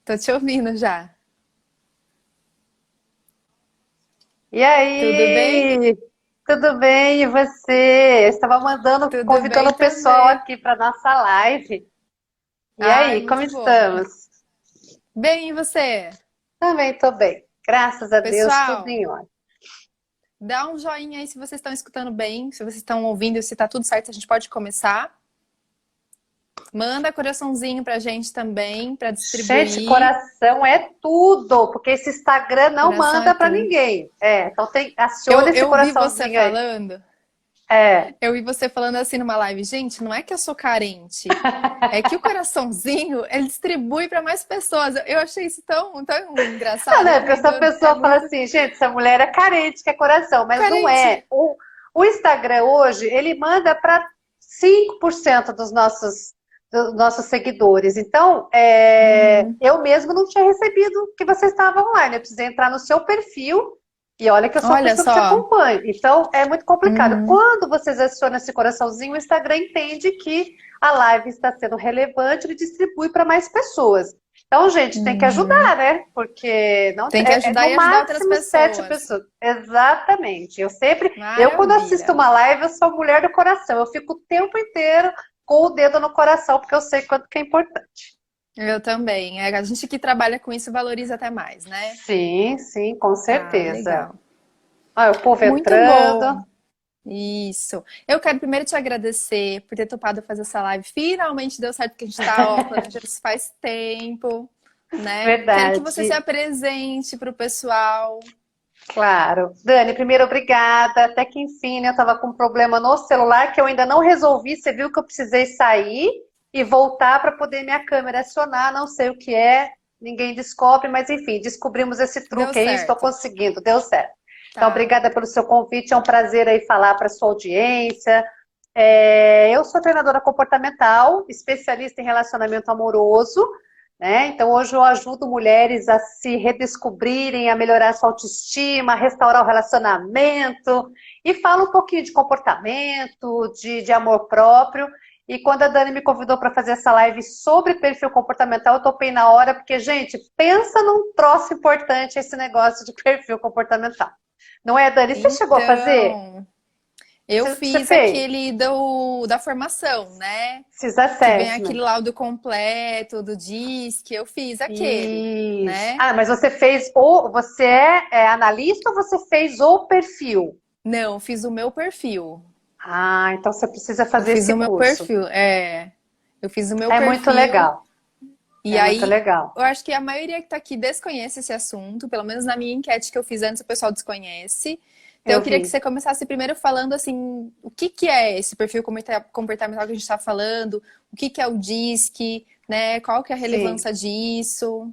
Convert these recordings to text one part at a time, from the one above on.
Tô te ouvindo já. E Tudo bem? aí, tudo bem? E você? Eu estava Tudo convidando bem o pessoal também. aqui para nossa live. E Ai, aí, como muito bom. estamos? Bem, e você? Também estou bem. Graças a Deus, tudo Pessoal, em ordem. dá um joinha aí se vocês estão escutando bem, se vocês estão ouvindo, se tá tudo certo, a gente pode começar. Manda coraçãozinho pra gente também, pra Gente, distribuir. coração é tudo, porque esse Instagram não Coração é manda para tudo. ninguém. Então Eu, aciona esse eu ouvi você coraçãozinho aí. falando, É. eu ouvi você falando assim numa live, gente, não é que eu sou carente, é que o coraçãozinho, ele distribui pra mais pessoas. Eu achei isso tão Ah, engraçado. Eu né? Porque falei, essa Deus, é pessoa fala muito assim, gente, essa mulher é carente, que é coração, mas não é. carente. O Instagram hoje, ele manda para 5% dos nossos seguidores. Então, Uhum. eu mesmo não tinha recebido que você estava online. Eu precisei entrar no seu perfil e olha que eu sou uma Olha pessoa que te só. acompanha. Então, é muito complicado. Uhum. Quando vocês acionam esse coraçãozinho, o Instagram entende que a live está sendo relevante e distribui para mais pessoas. Então, gente, tem que Uhum. ajudar, né? Porque não, Tem que ajudar no e ajudar outras máximo sete pessoas. pessoas. Exatamente. Eu quando assisto Maravilha. uma live, eu sou mulher do coração. Eu fico o tempo inteiro com o dedo no coração, porque eu sei quanto que é importante. Eu também. É, a gente que trabalha com isso valoriza até mais, né? Sim, sim, com Tá, certeza. legal. Olha, o povo Muito entrando. bom. Isso. Eu quero primeiro te agradecer por ter topado fazer essa live. Finalmente deu certo que a gente tá, ó, planejando isso faz tempo, né? Quero que você se Verdade. apresente para o pessoal. Claro. Dani, primeiro, obrigada. Até que enfim, né? Eu estava com um problema no celular que eu ainda não resolvi. Você viu que eu precisei sair e voltar para poder minha câmera acionar. Não sei o que é, ninguém descobre, mas enfim, descobrimos esse Deu truque aí, estou certo. conseguindo, deu certo. Então, Tá. obrigada pelo seu convite. É um prazer aí falar para sua audiência. Eu sou treinadora comportamental, especialista em relacionamento amoroso, né? Então, hoje eu ajudo mulheres a se redescobrirem, a melhorar a sua autoestima, a restaurar o relacionamento, e falo um pouquinho de comportamento, de amor próprio. E quando a Dani me convidou para fazer essa live sobre perfil comportamental, eu topei na hora, porque, gente, pensa num troço importante esse negócio de perfil comportamental. Não é, Dani? Você chegou a fazer? Então, eu Você fiz fez? aquele da formação, né? Cis Que vem aquele Assessment. laudo completo do DISC, eu fiz aquele, Isso. né? Ah, mas você fez o. Você é analista ou você fez o perfil? Não, eu fiz o meu perfil. Ah, então você precisa Eu fazer fiz o esse meu curso. perfil, é. Eu fiz o meu É muito perfil legal. e É muito aí legal. eu acho que a maioria que tá aqui desconhece esse assunto, pelo menos na minha enquete que eu fiz antes, o pessoal desconhece. Então eu Eu queria que vi. você começasse primeiro falando assim, o que que é esse perfil comportamental que a gente está falando, o que que é o DISC, né? Qual que é a Sim, relevância disso?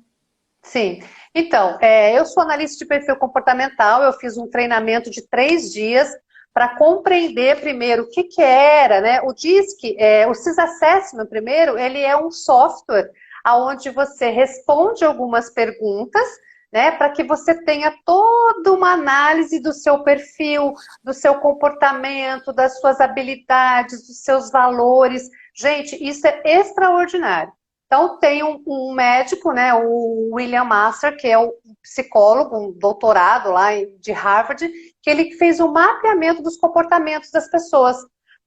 sim. Então, eu sou analista de perfil comportamental. Eu fiz um treinamento de 3 dias para compreender primeiro o que que era, né? O DISC, o CIS Assessment, primeiro, ele é um software onde você responde algumas perguntas, né, para que você tenha toda uma análise do seu perfil, do seu comportamento, das suas habilidades, dos seus valores. Gente, isso é extraordinário. Então, tem um médico, né, o William Master, que é um psicólogo, um doutorado lá de Harvard, que ele fez um mapeamento dos comportamentos das pessoas,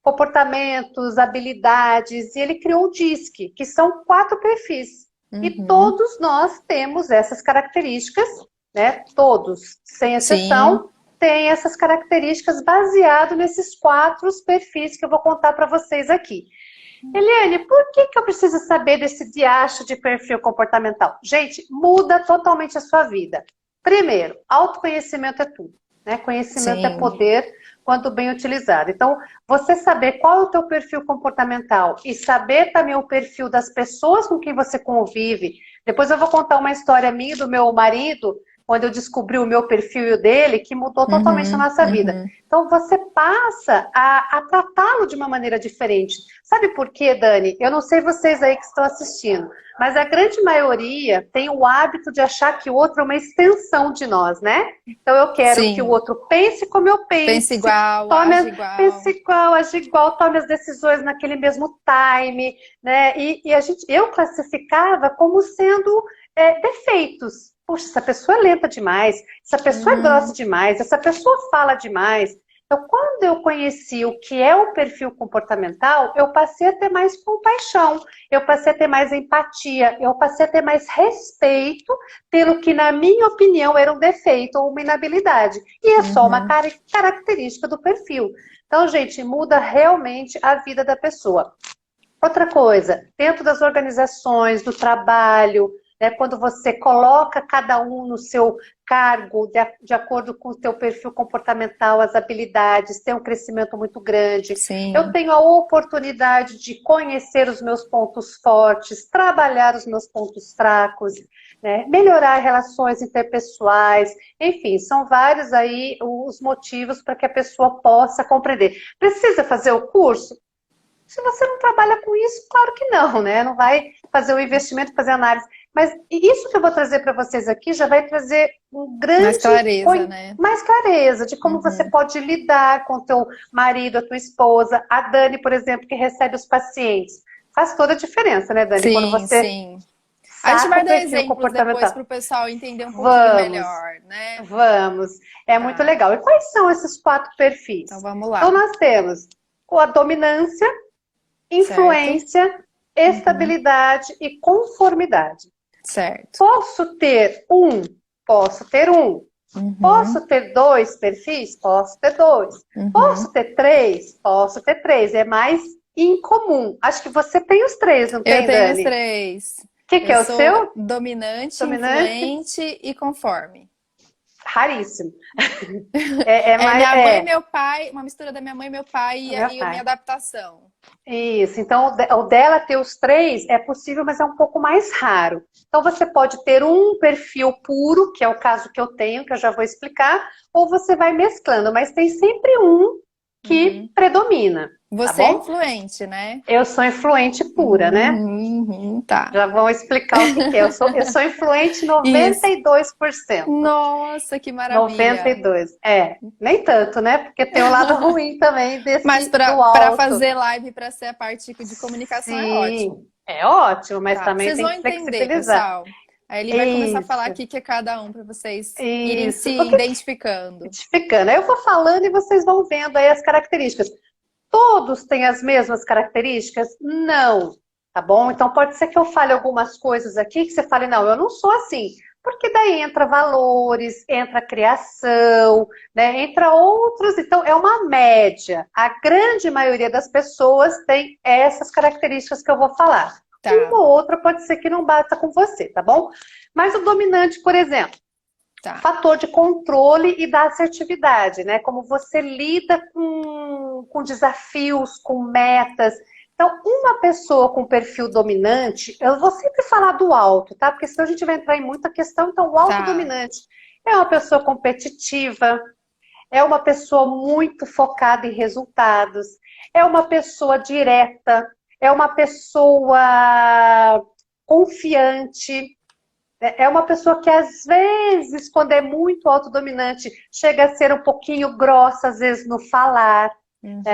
comportamentos, habilidades, e ele criou o DISC, que são 4 perfis. E Uhum. todos nós temos essas características, né? Todos, sem Sim. exceção, têm essas características baseado nesses 4 perfis que eu vou contar para vocês aqui. Eliane, por que que eu preciso saber desse diacho de perfil comportamental? Gente, muda totalmente a sua vida. Primeiro, autoconhecimento é tudo, né? Conhecimento é Sim. poder quando bem utilizado. Então, você saber qual é o teu perfil comportamental e saber também o perfil das pessoas com quem você convive. Depois eu vou contar uma história minha e do meu marido, quando eu descobri o meu perfil e o dele, que mudou totalmente a Uhum, nossa vida. uhum. Então, você passa a tratá-lo de uma maneira diferente. Sabe por quê, Dani? Eu não sei vocês aí que estão assistindo, mas a grande maioria tem o hábito de achar que o outro é uma extensão de nós, né? Então eu quero que o Sim. outro pense como eu Pensa pense, igual, age pense igual. igual, age igual, tome as decisões naquele mesmo time, né? Eu classificava como sendo defeitos. Puxa, essa pessoa é lenta demais, essa pessoa é grossa demais, essa pessoa fala demais. Então, quando eu conheci o que é o perfil comportamental, eu passei a ter mais compaixão, eu passei a ter mais empatia, eu passei a ter mais respeito pelo que, na minha opinião, era um defeito ou uma inabilidade. E é só uma característica do perfil. Então, gente, muda realmente a vida da pessoa. Outra coisa, dentro das organizações, do trabalho, né, quando você coloca cada um no seu cargo, de acordo com o seu perfil comportamental, as habilidades, tem um crescimento muito grande. Sim. Eu tenho a oportunidade de conhecer os meus pontos fortes, trabalhar os meus pontos fracos, né, melhorar relações interpessoais, enfim, são vários aí os motivos para que a pessoa possa compreender. Precisa fazer o curso? Se você não trabalha com isso, claro que não, né? Não vai fazer o investimento, fazer análise. Mas isso que eu vou trazer para vocês aqui já vai trazer um grande... Mais clareza, né? Mais clareza de como você pode lidar com o teu marido, a tua esposa. A Dani, por exemplo, que recebe os pacientes. Faz toda a diferença, né, Dani? Sim, quando você sim. A gente vai dar exemplos depois para o pessoal entender um pouquinho melhor, né? Vamos. É muito legal. E quais são esses 4 perfis? Então vamos lá. Então nós temos a dominância, influência, estabilidade e conformidade. Certo. Posso ter um? Posso ter um. Posso ter 2 perfis? Posso ter 2. Posso ter 3? Posso ter 3. É mais incomum. Acho que você tem os 3, não tem, Dani? Eu tenho os 3. O que é o seu? Dominante, influente e conforme. Raríssimo. Minha mãe e meu pai, uma mistura da minha mãe e meu pai e a minha adaptação. Isso, então o dela ter os 3 é possível, mas é um pouco mais raro. Então você pode ter um perfil puro, que é o caso que eu tenho, que eu já vou explicar, ou você vai mesclando, mas tem sempre um que predomina. Você é influente, né? Eu sou influente pura, né? Tá. Já vão explicar o que é. Eu sou influente 92%. Nossa, que maravilha. 92%. Nem tanto, né? Porque tem o lado ruim também desse Mas para fazer live, para ser a parte de comunicação, sim, é ótimo. É ótimo, mas também tem que flexibilizar. Vocês vão entender, pessoal. Aí ele vai começar a falar o que é cada um para vocês irem se identificando. Aí eu vou falando e vocês vão vendo aí as características. Todos têm as mesmas características? Não, tá bom? Então pode ser que eu fale algumas coisas aqui que você fale, não, eu não sou assim. Porque daí entra valores, entra criação, né? Entra outros, então é uma média. A grande maioria das pessoas tem essas características que eu vou falar. Tá. Uma ou outra pode ser que não bata com você, tá bom? Mas o dominante, por exemplo, fator de controle e da assertividade, né? Como você lida com desafios, com metas. Então, uma pessoa com perfil dominante, eu vou sempre falar do alto, tá? Porque senão a gente vai entrar em muita questão. Então, o alto dominante é uma pessoa competitiva, é uma pessoa muito focada em resultados, é uma pessoa direta, é uma pessoa confiante, é uma pessoa que às vezes, quando é muito autodominante, chega a ser um pouquinho grossa, às vezes, no falar.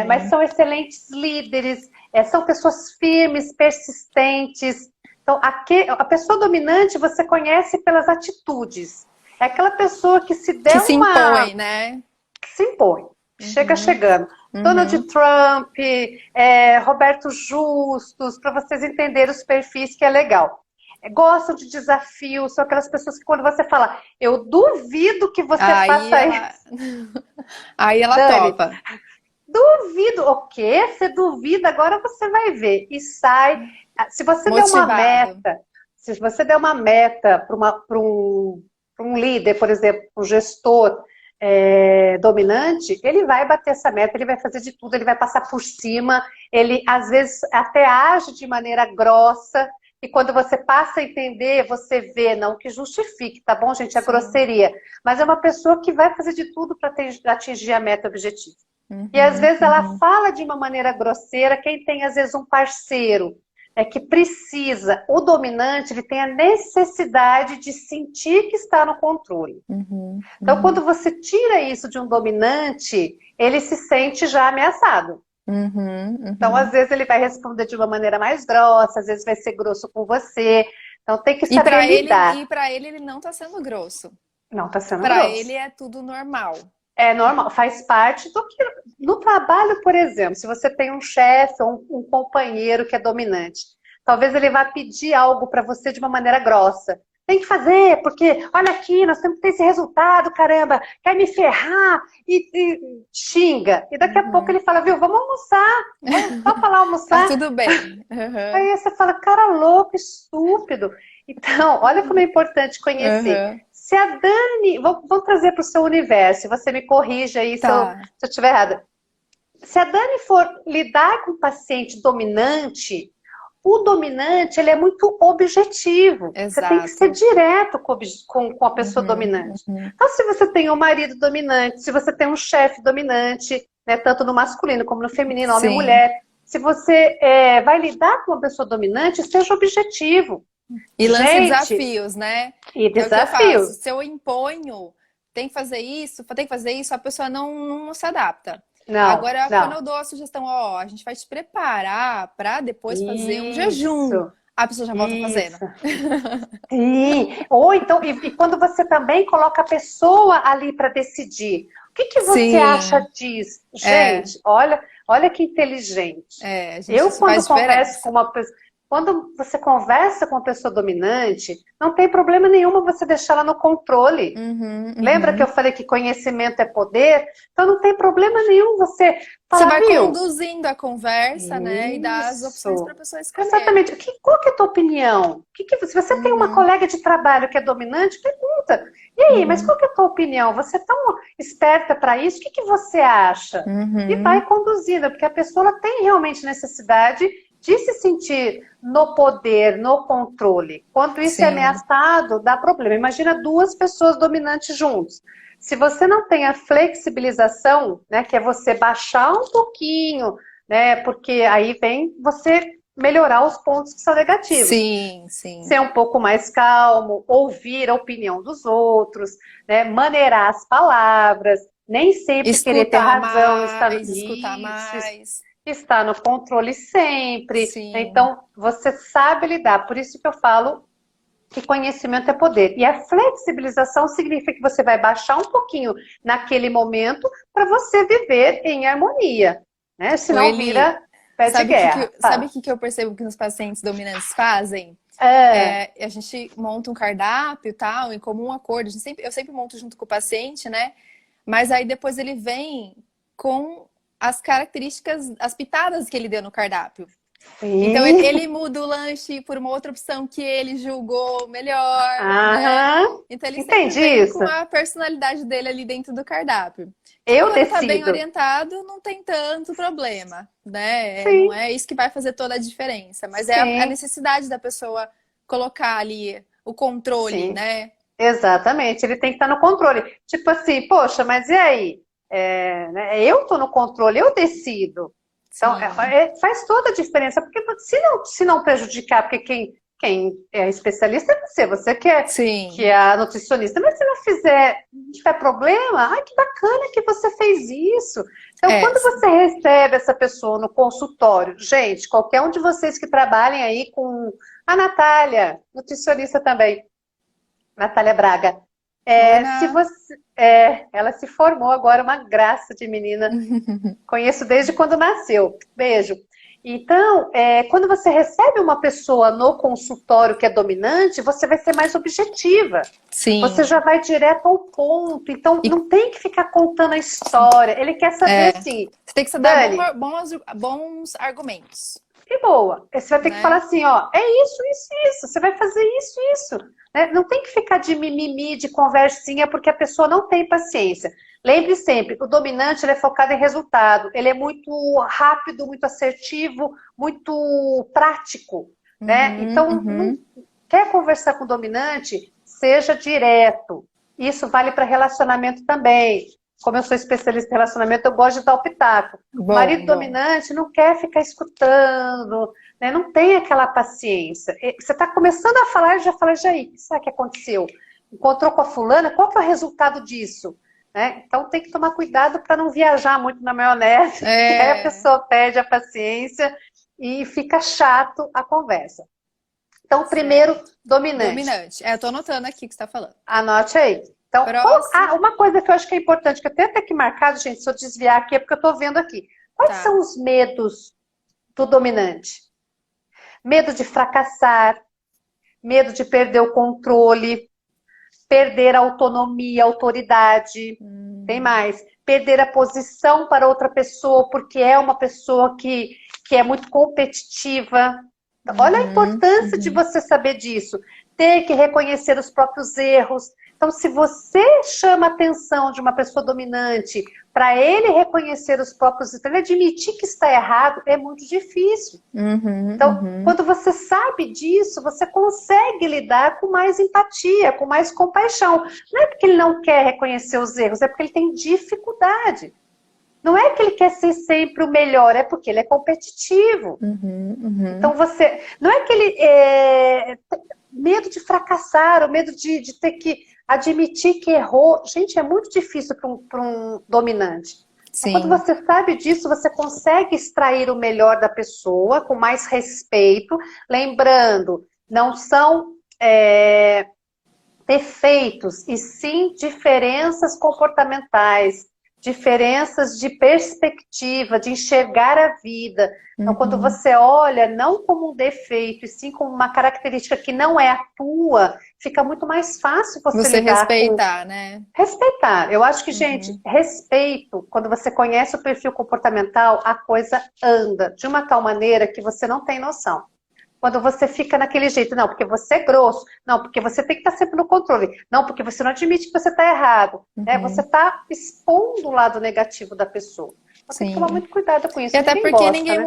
Mas são excelentes líderes, são pessoas firmes, persistentes. Então, a pessoa dominante você conhece pelas atitudes. É aquela pessoa que se der se impõe, né? Que se impõe. Chega chegando. Donald Trump, Roberto Justus, para vocês entenderem os perfis, que é legal. Gostam de desafios, são aquelas pessoas que quando você fala, eu duvido que você faça isso. Aí ela Dani, topa. Duvido. O quê? Você duvida? Agora você vai ver. E sai. Se você der uma meta para um líder, por exemplo, um gestor dominante, ele vai bater essa meta, ele vai fazer de tudo, ele vai passar por cima, ele às vezes até age de maneira grossa, e quando você passa a entender, você vê, não que justifique, tá bom, gente? É grosseria. Mas é uma pessoa que vai fazer de tudo para atingir a meta objetiva. E às vezes ela fala de uma maneira grosseira, quem tem às vezes um parceiro que precisa, o dominante, ele tem a necessidade de sentir que está no controle. Então quando você tira isso de um dominante, ele se sente já ameaçado. Então às vezes ele vai responder de uma maneira mais grossa, às vezes vai ser grosso com você. Então tem que saber lidar. E para ele não tá sendo grosso. Não está sendo Para grosso. ele é tudo normal. É normal, faz parte do que... No trabalho, por exemplo, se você tem um chefe ou um companheiro que é dominante, talvez ele vá pedir algo para você de uma maneira grossa. Tem que fazer, porque olha aqui, nós temos que ter esse resultado, caramba, quer me ferrar e xinga. E daqui a pouco ele fala, viu, vamos almoçar, vamos falar almoçar. Tá tudo bem. Uhum. Aí você fala, cara louco, estúpido. Então, olha como é importante conhecer. Uhum. Se a Dani, vou trazer para o seu universo, você me corrija aí Tá. se eu estiver errada. Se a Dani for lidar com um paciente dominante, o dominante ele é muito objetivo. Você tem que ser Exato. direto com a pessoa dominante. Uhum. Então, se você tem um marido dominante, se você tem um chefe dominante, né, tanto no masculino como no feminino, homem e Sim. mulher, se você vai lidar com uma pessoa dominante, seja objetivo. E lance Gente, desafios, né? e Que é o que eu desafios. faço. Se eu imponho, tem que fazer isso, a pessoa não se adapta. Não, Agora, quando não. eu dou a sugestão, ó, a gente vai te preparar para depois fazer um jejum, Isso, a pessoa já volta fazendo. Sim. Ou então, e quando você também coloca a pessoa ali para decidir, o que você Sim. acha disso? Gente, olha que inteligente. A gente, Eu, isso quando faz converso diferença. com uma pessoa. Quando você conversa com uma pessoa dominante, não tem problema nenhum você deixar ela no controle. Lembra que eu falei que conhecimento é poder? Então não tem problema nenhum você falar, Você vai viu? conduzindo a conversa, né? E dar as opções para a pessoa escolher. Exatamente. Qual que é a tua opinião? Se você tem uma colega de trabalho que é dominante, pergunta. E aí, mas qual que é a tua opinião? Você é tão esperta para isso, o que você acha? E vai conduzindo, porque a pessoa ela tem realmente necessidade de se sentir no poder, no controle. Quando isso é ameaçado, dá problema. Imagina duas pessoas dominantes juntos. Se você não tem a flexibilização, né, que é você baixar um pouquinho, né, porque aí vem você melhorar os pontos que são negativos. Sim, sim. Ser um pouco mais calmo, ouvir a opinião dos outros, né, maneirar as palavras, nem sempre querer ter razão. Escutar mais. Está no controle sempre. Sim. Então, você sabe lidar. Por isso que eu falo que conhecimento é poder. E a flexibilização significa que você vai baixar um pouquinho naquele momento para você viver em harmonia, né? Senão vira pé de guerra. Sabe o que eu percebo que os pacientes dominantes fazem? A gente monta um cardápio e tal, em comum acordo. Eu sempre monto junto com o paciente, né? Mas aí depois ele vem com as características, as pitadas que ele deu no cardápio. Sim. Então ele muda o lanche por uma outra opção que ele julgou melhor, né? Então ele sempre vem com a personalidade dele ali dentro do cardápio. Eu Quando decido. tá bem orientado, não tem tanto problema, né? Sim. Não é isso que vai fazer toda a diferença, mas é a necessidade da pessoa colocar ali o controle, né? Exatamente, ele tem que estar no controle. Tipo assim, poxa, mas e aí? Eu tô no controle, eu decido. Então, faz toda a diferença, porque se não prejudicar, porque quem é especialista é você que é a nutricionista, mas se não tiver problema, ai, que bacana que você fez isso. Então, quando você recebe essa pessoa no consultório, gente, qualquer um de vocês que trabalhem aí com a Natália, nutricionista também, Natália Braga, ela se formou agora, uma graça de menina. Conheço desde quando nasceu. Beijo. Então, quando você recebe uma pessoa no consultório que é dominante, você vai ser mais objetiva. Sim. Você já vai direto ao ponto. Então, não tem que ficar contando a história. Ele quer saber assim. Você tem que dar bons argumentos. E boa. Você vai ter que falar assim, ó, é isso, isso, isso. Você vai fazer isso, isso. Né? Não tem que ficar de mimimi, de conversinha, porque a pessoa não tem paciência. Lembre sempre, o dominante ele é focado em resultado. Ele é muito rápido, muito assertivo, muito prático. Né? Então, não quer conversar com o dominante? Seja direto. Isso vale para relacionamento também. Como eu sou especialista em relacionamento, eu gosto de dar o pitaco. O marido dominante não quer ficar escutando, né? Não tem aquela paciência. Você está começando a falar e já fala, já aí, o que será que aconteceu? Encontrou com a fulana, qual que é o resultado disso? Né? Então tem que tomar cuidado para não viajar muito na maionese, aí a pessoa perde a paciência e fica chato a conversa. Então, primeiro, dominante. Dominante. Eu tô anotando aqui o que você tá falando. Anote aí. Então, uma coisa que eu acho que é importante, que eu tenho até aqui marcado, gente, se eu desviar aqui, é porque eu tô vendo aqui. Quais são os medos do dominante? Medo de fracassar, medo de perder o controle, perder a autonomia, a autoridade. Tem mais. Perder a posição para outra pessoa, porque é uma pessoa que é muito competitiva. Olha a importância de você saber disso. Ter que reconhecer os próprios erros. Então, se você chama a atenção de uma pessoa dominante para ele reconhecer os próprios erros, ele admitir que está errado, é muito difícil. Então, quando você sabe disso, você consegue lidar com mais empatia, com mais compaixão. Não é porque ele não quer reconhecer os erros, é porque ele tem dificuldade. Não é que ele quer ser sempre o melhor, é porque ele é competitivo. Então, você... Não é que ele... medo de fracassar, ou medo de ter que admitir que errou. Gente, é muito difícil para um dominante. Sim. Quando você sabe disso, você consegue extrair o melhor da pessoa com mais respeito. Lembrando, não são defeitos, e sim diferenças comportamentais, diferenças de perspectiva, de enxergar a vida. Então, quando você olha não como um defeito, e sim como uma característica que não é a tua, fica muito mais fácil você lidar respeitar, né? Respeitar. Eu acho que, gente, respeito, quando você conhece o perfil comportamental, a coisa anda de uma tal maneira que você não tem noção. Quando você fica naquele jeito, não, porque você é grosso, não, porque você tem que estar sempre no controle, não, porque você não admite que você está errado, né? Você está expondo o lado negativo da pessoa. Você tem que tomar muito cuidado com isso. E até porque ninguém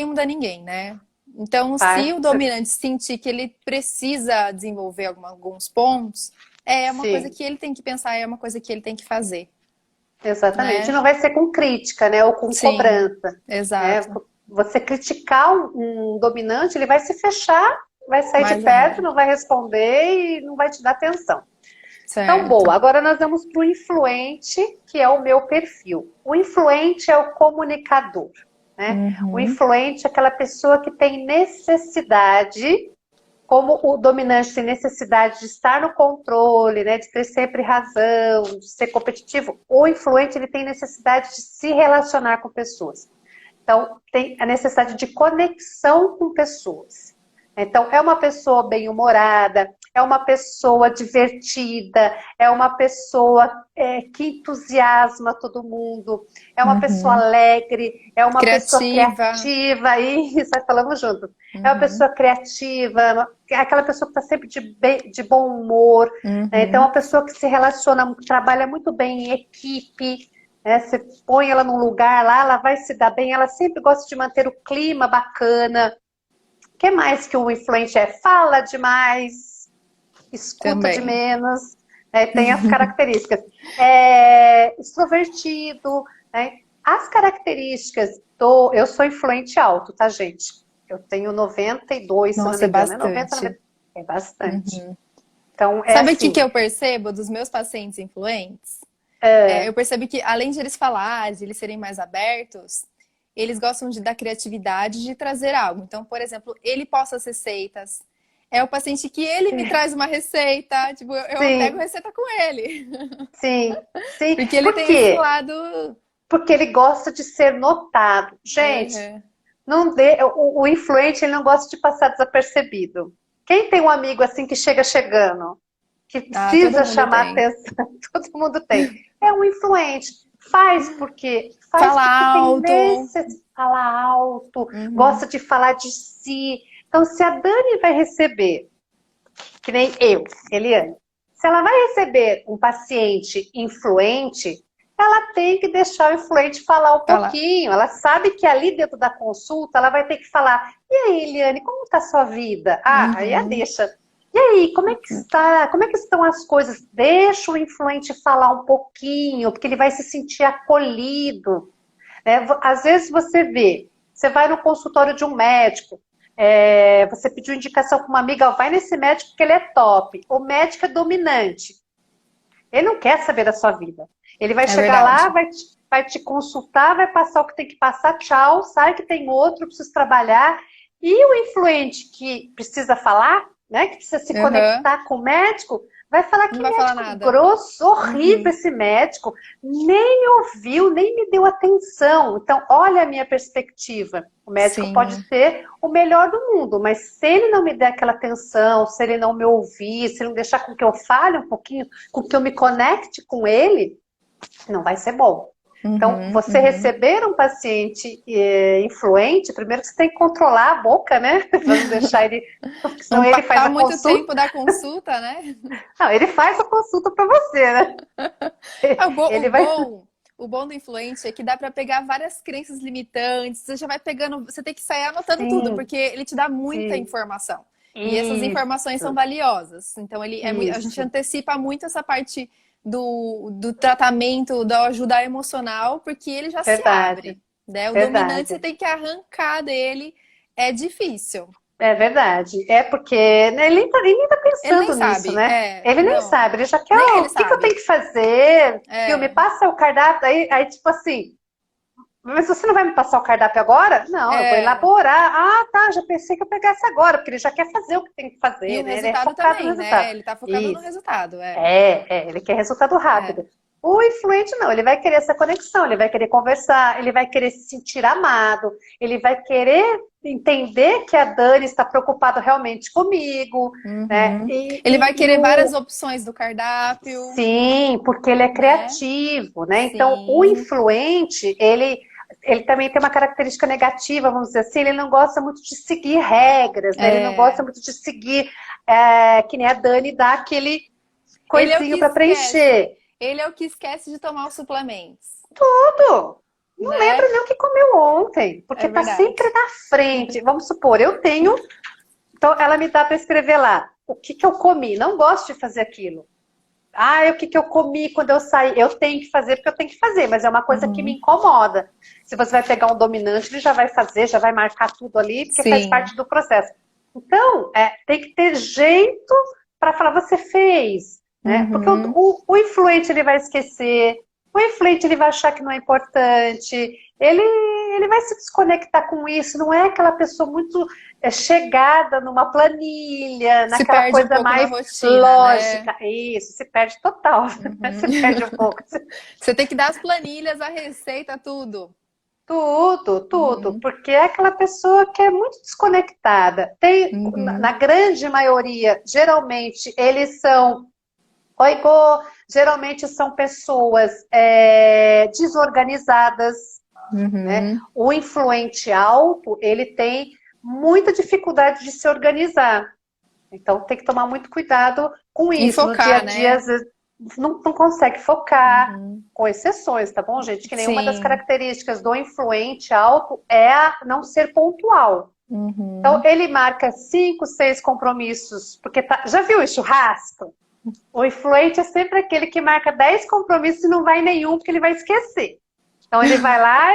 muda ninguém, né? Então, se o dominante sentir que ele precisa desenvolver alguns pontos, é uma coisa que ele tem que pensar, é uma coisa que ele tem que fazer. Exatamente. Né? Não vai ser com crítica, né? Ou com cobrança. Exato. Né? Você criticar um dominante, ele vai se fechar, vai sair de perto, não vai responder e não vai te dar atenção. Certo. Então, boa. Agora nós vamos para o influente, que é o meu perfil. O influente é o comunicador. Né? O influente é aquela pessoa que tem necessidade, como o dominante tem necessidade de estar no controle, né? De ter sempre razão, de ser competitivo. O influente ele tem necessidade de se relacionar com pessoas. Então, tem a necessidade de conexão com pessoas. Então, é uma pessoa bem-humorada, é uma pessoa divertida, é uma pessoa que entusiasma todo mundo, é uma pessoa alegre, é uma pessoa criativa. Isso, falamos juntos. É uma pessoa criativa, aquela pessoa que está sempre de bom humor. Né? Então, é uma pessoa que se relaciona, trabalha muito bem em equipe. Você põe ela num lugar lá, ela vai se dar bem, ela sempre gosta de manter o clima bacana. O que mais que o influente é? Fala demais, escuta de menos, né? Tem as características. Extrovertido, né? As características eu sou influente alto, tá, gente? Eu tenho 92, se não me engano. É bastante. Então, sabe o que eu percebo dos meus pacientes influentes? Eu percebo que, além de eles falarem, de eles serem mais abertos, eles gostam da criatividade de trazer algo. Então, por exemplo, ele posta as receitas. É o paciente que ele me traz uma receita. Tipo, eu pego receita com ele. Sim. Porque ele tem esse lado... Porque ele gosta de ser notado. Gente, o influente ele não gosta de passar desapercebido. Quem tem um amigo assim que chega chegando? Que precisa chamar atenção. Todo mundo tem. É um influente. Faz porque alto. Fala alto, gosta de falar de si. Então, se a Dani vai receber, que nem eu, Eliane, se ela vai receber um paciente influente, ela tem que deixar o influente falar um pouquinho. Ela sabe que ali dentro da consulta, ela vai ter que falar: e aí, Eliane, como está a sua vida? Aí a deixa. E aí, como é que está? Como é que estão as coisas? Deixa o influente falar um pouquinho, porque ele vai se sentir acolhido. Às vezes você vai no consultório de um médico, você pediu indicação com uma amiga, vai nesse médico porque ele é top. O médico é dominante. Ele não quer saber da sua vida. Ele vai chegar lá, vai te consultar, vai passar o que tem que passar, tchau, sai que tem outro, preciso trabalhar. E o influente que precisa falar, né, que precisa se conectar com o médico, vai falar que médico grosso, horrível esse médico, nem ouviu, nem me deu atenção. Então, olha a minha perspectiva. O médico pode ser o melhor do mundo, mas se ele não me der aquela atenção, se ele não me ouvir, se ele não deixar com que eu fale um pouquinho, com que eu me conecte com ele, não vai ser bom. Então, você receber um paciente influente, primeiro que você tem que controlar a boca, né? Pra não deixar ele... Senão ele faz a muito consulta. Tempo da consulta, né? Não, ele faz a consulta pra você, né? O bom do influente é que dá pra pegar várias crenças limitantes, você já vai pegando, você tem que sair anotando tudo, porque ele te dá muita informação. E essas informações são valiosas. Então, a gente antecipa muito essa parte do tratamento, da ajuda emocional, porque ele já se abre, né? O dominante você tem que arrancar dele, é difícil. É verdade, porque ele nem tá pensando nisso, né? Ele nem sabe, ele já quer, o que eu tenho que fazer? Me passa o cardápio, aí tipo assim, mas você não vai me passar o cardápio agora? Não, eu vou elaborar. Ah, tá, já pensei que eu pegasse agora, porque ele já quer fazer o que tem que fazer. E o né? resultado também, né? Ele tá focado no resultado. Ele quer resultado rápido. O influente não, ele vai querer essa conexão, ele vai querer conversar, ele vai querer se sentir amado, ele vai querer entender que a Dani está preocupada realmente comigo. Né? Ele vai querer várias opções do cardápio. Sim, porque ele é criativo, né? Então, o influente, ele também tem uma característica negativa, vamos dizer assim, ele não gosta muito de seguir regras, né? Ele não gosta muito de seguir, que nem a Dani dá aquele coisinho para preencher. Ele é o que esquece de tomar os suplementos. Tudo! Não lembra nem o que comeu ontem, porque tá sempre na frente. Vamos supor, eu tenho... Então, ela me dá para escrever lá o que eu comi. Não gosto de fazer aquilo. O que eu comi quando eu saí? Eu tenho que fazer porque eu tenho que fazer, mas é uma coisa que me incomoda. Se você vai pegar um dominante, ele já vai fazer, já vai marcar tudo ali, porque faz parte do processo. Então, tem que ter jeito para falar, você fez. Né? Porque o influente ele vai esquecer, o influente ele vai achar que não é importante, ele vai se desconectar com isso, não é aquela pessoa muito chegada numa planilha, naquela coisa mais rotina, lógica. Né? Isso, se perde total, se perde um pouco. Você tem que dar as planilhas, a receita, tudo. Tudo, porque é aquela pessoa que é muito desconectada. Na grande maioria, geralmente, eles são... geralmente são pessoas desorganizadas, né? O influente alto, ele tem muita dificuldade de se organizar. Então tem que tomar muito cuidado com isso. Focar, no dia a dia, às vezes, não consegue focar, com exceções, tá bom, gente? Que nenhuma das características do influente alto é não ser pontual. Então ele marca 5, 6 compromissos, porque já viu o churrasco? O influente é sempre aquele que marca 10 compromissos e não vai nenhum, porque ele vai esquecer. Então ele vai lá,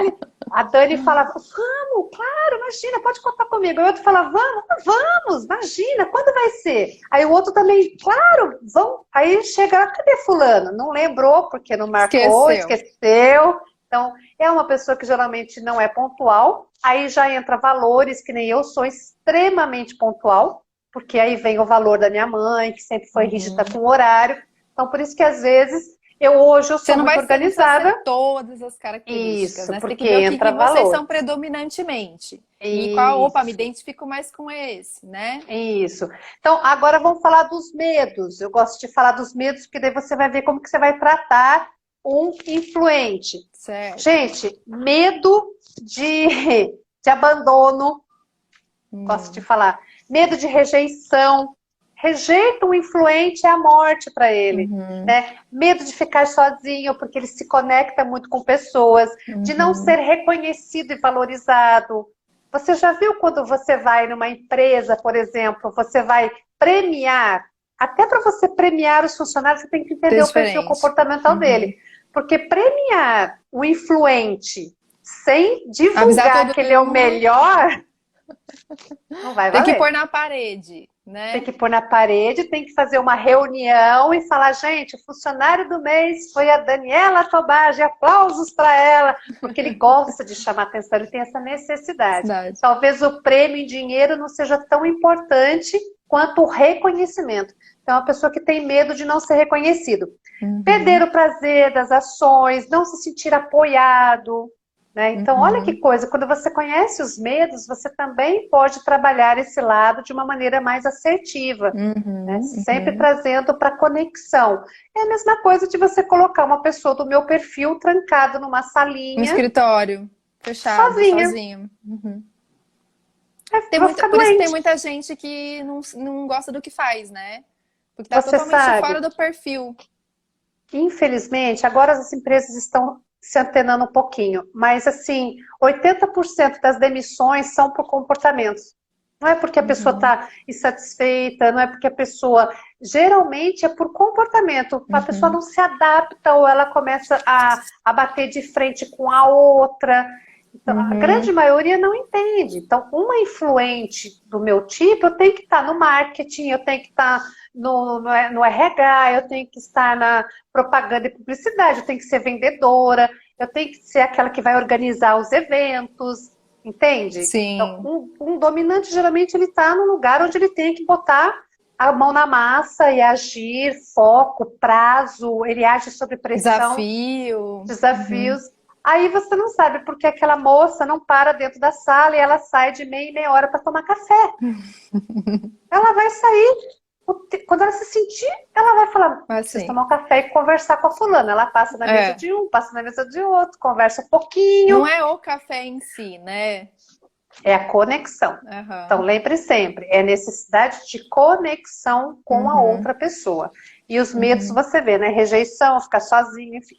a Dani fala, vamos, claro, imagina, pode contar comigo. Aí o outro fala, vamos, imagina, quando vai ser? Aí o outro também, claro, vamos. Aí chega, cadê fulano? Não lembrou, porque não marcou, esqueceu. Então, é uma pessoa que geralmente não é pontual. Aí já entra valores, que nem eu sou extremamente pontual. Porque aí vem o valor da minha mãe, que sempre foi rígida com o horário. Então, por isso que às vezes, hoje eu sou muito organizada. Você todas as características, isso, né? Porque tem que ver entra o que vocês são predominantemente. E qual, me identifico mais com esse, né? Isso. Então, agora vamos falar dos medos. Eu gosto de falar dos medos, porque daí você vai ver como que você vai tratar um influente. Certo. Gente, medo de abandono, gosto de falar. Medo de rejeição. Rejeita um influente é a morte para ele. Né? Medo de ficar sozinho, porque ele se conecta muito com pessoas. De não ser reconhecido e valorizado. Você já viu quando você vai numa empresa, por exemplo, você vai premiar? Até para você premiar os funcionários, você tem que entender o perfil comportamental dele. Porque premiar o influente sem divulgar que ele é o melhor... Não vai valer. Tem que pôr na parede. né? Tem que pôr na parede, tem que fazer uma reunião e falar, gente, o funcionário do mês foi a Daniela Tobagi, aplausos para ela, porque ele gosta de chamar atenção, ele tem essa necessidade. Verdade. Talvez o prêmio em dinheiro não seja tão importante quanto o reconhecimento. Então, é uma pessoa que tem medo de não ser reconhecido. Perder o prazer das ações, não se sentir apoiado, né? Então, olha que coisa, quando você conhece os medos, você também pode trabalhar esse lado de uma maneira mais assertiva, né? Sempre trazendo para conexão. É a mesma coisa de você colocar uma pessoa do meu perfil trancada numa salinha. Um escritório, fechado, sozinho. Por isso que tem muita gente que não gosta do que faz, né? Porque tá totalmente fora do perfil. Infelizmente, agora as empresas estão se antenando um pouquinho, mas assim, 80% das demissões são por comportamentos. Não é porque a pessoa está insatisfeita, não é porque a pessoa... Geralmente é por comportamento. A pessoa não se adapta ou ela começa a bater de frente com a outra. Então, a grande maioria não entende. Então, uma influente do meu tipo, eu tenho que estar no marketing, eu tenho que estar no RH, eu tenho que estar na propaganda e publicidade, eu tenho que ser vendedora, eu tenho que ser aquela que vai organizar os eventos, entende? Sim. Então, um dominante, geralmente, ele está no lugar onde ele tem que botar a mão na massa e agir, foco, prazo, ele age sob pressão. Desafios. Aí você não sabe porque aquela moça não para dentro da sala e ela sai de meia em meia hora para tomar café. Ela vai sair, quando ela se sentir, ela vai falar, preciso tomar um café e conversar com a fulana. Ela passa na mesa de um, passa na mesa de outro, conversa um pouquinho. Não é o café em si, né? É a conexão. Então, lembre sempre, é necessidade de conexão com a outra pessoa. E os medos você vê, né? Rejeição, ficar sozinho, enfim.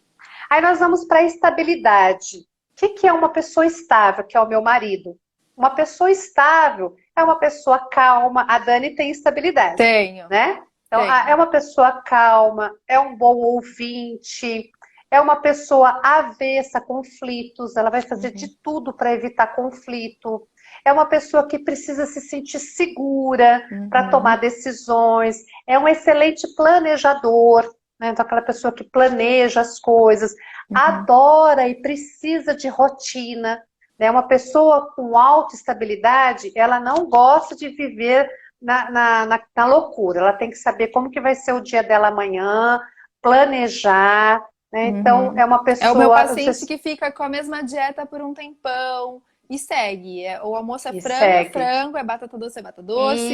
Aí nós vamos para a estabilidade. O que é uma pessoa estável, que é o meu marido? Uma pessoa estável é uma pessoa calma. A Dani tem estabilidade. Tenho. Né? Então, é uma pessoa calma, é um bom ouvinte, é uma pessoa avessa a conflitos, ela vai fazer de tudo para evitar conflito. É uma pessoa que precisa se sentir segura para tomar decisões. É um excelente planejador. Né? Então, aquela pessoa que planeja as coisas, adora e precisa de rotina. Né? Uma pessoa com alta estabilidade, ela não gosta de viver na loucura. Ela tem que saber como que vai ser o dia dela amanhã, planejar. Né? Então, é uma pessoa... É o meu paciente que fica com a mesma dieta por um tempão e segue. O almoço é frango, é frango, é batata doce, é batata doce.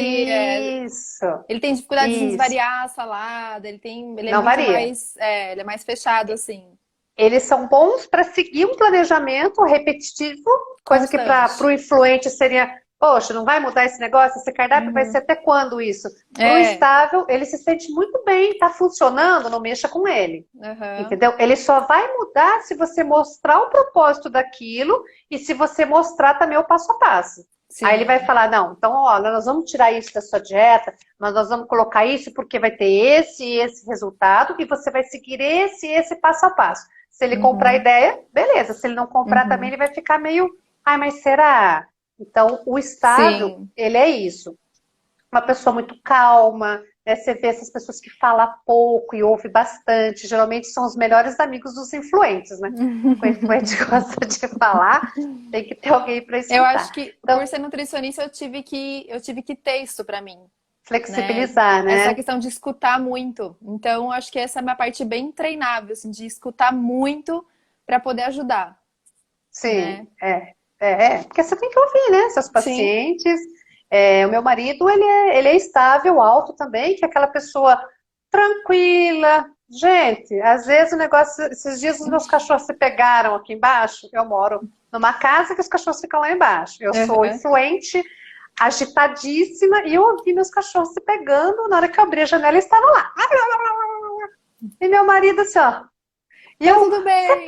Isso. Ele tem dificuldade de desvariar a salada, ele é mais fechado, assim. Eles são bons para seguir um planejamento repetitivo, coisa que para o influente seria, poxa, não vai mudar esse negócio, esse cardápio vai ser até quando isso? Para o estável, ele se sente muito bem, está funcionando, não mexa com ele. Entendeu? Ele só vai mudar se você mostrar o propósito daquilo e se você mostrar também o passo a passo. Sim. Aí ele vai falar, não, então, ó, nós vamos tirar isso da sua dieta, mas nós vamos colocar isso porque vai ter esse e esse resultado e você vai seguir esse e esse passo a passo. Se ele comprar a ideia, beleza. Se ele não comprar também, ele vai ficar meio, ai, mas será? Então, o estável, ele é isso. Uma pessoa muito calma, né? Você vê essas pessoas que falam pouco e ouvem bastante, geralmente são os melhores amigos dos influentes, né? O influente gosta de falar, tem que ter alguém para escutar. Eu acho que, então, por ser nutricionista, eu tive que ter isso para mim. Flexibilizar, né? Essa questão de escutar muito. Então, acho que essa é uma parte bem treinável, assim, de escutar muito para poder ajudar. Sim, né? Porque você tem que ouvir, né? Seus pacientes. O meu marido, ele é estável, alto também, que é aquela pessoa tranquila. Gente, às vezes o negócio... Esses dias os meus cachorros se pegaram aqui embaixo. Eu moro numa casa que os cachorros ficam lá embaixo. Eu sou influente, agitadíssima, e eu ouvi meus cachorros se pegando. Na hora que eu abri a janela, eles estavam lá. E meu marido assim, ó. E eu, tudo bem.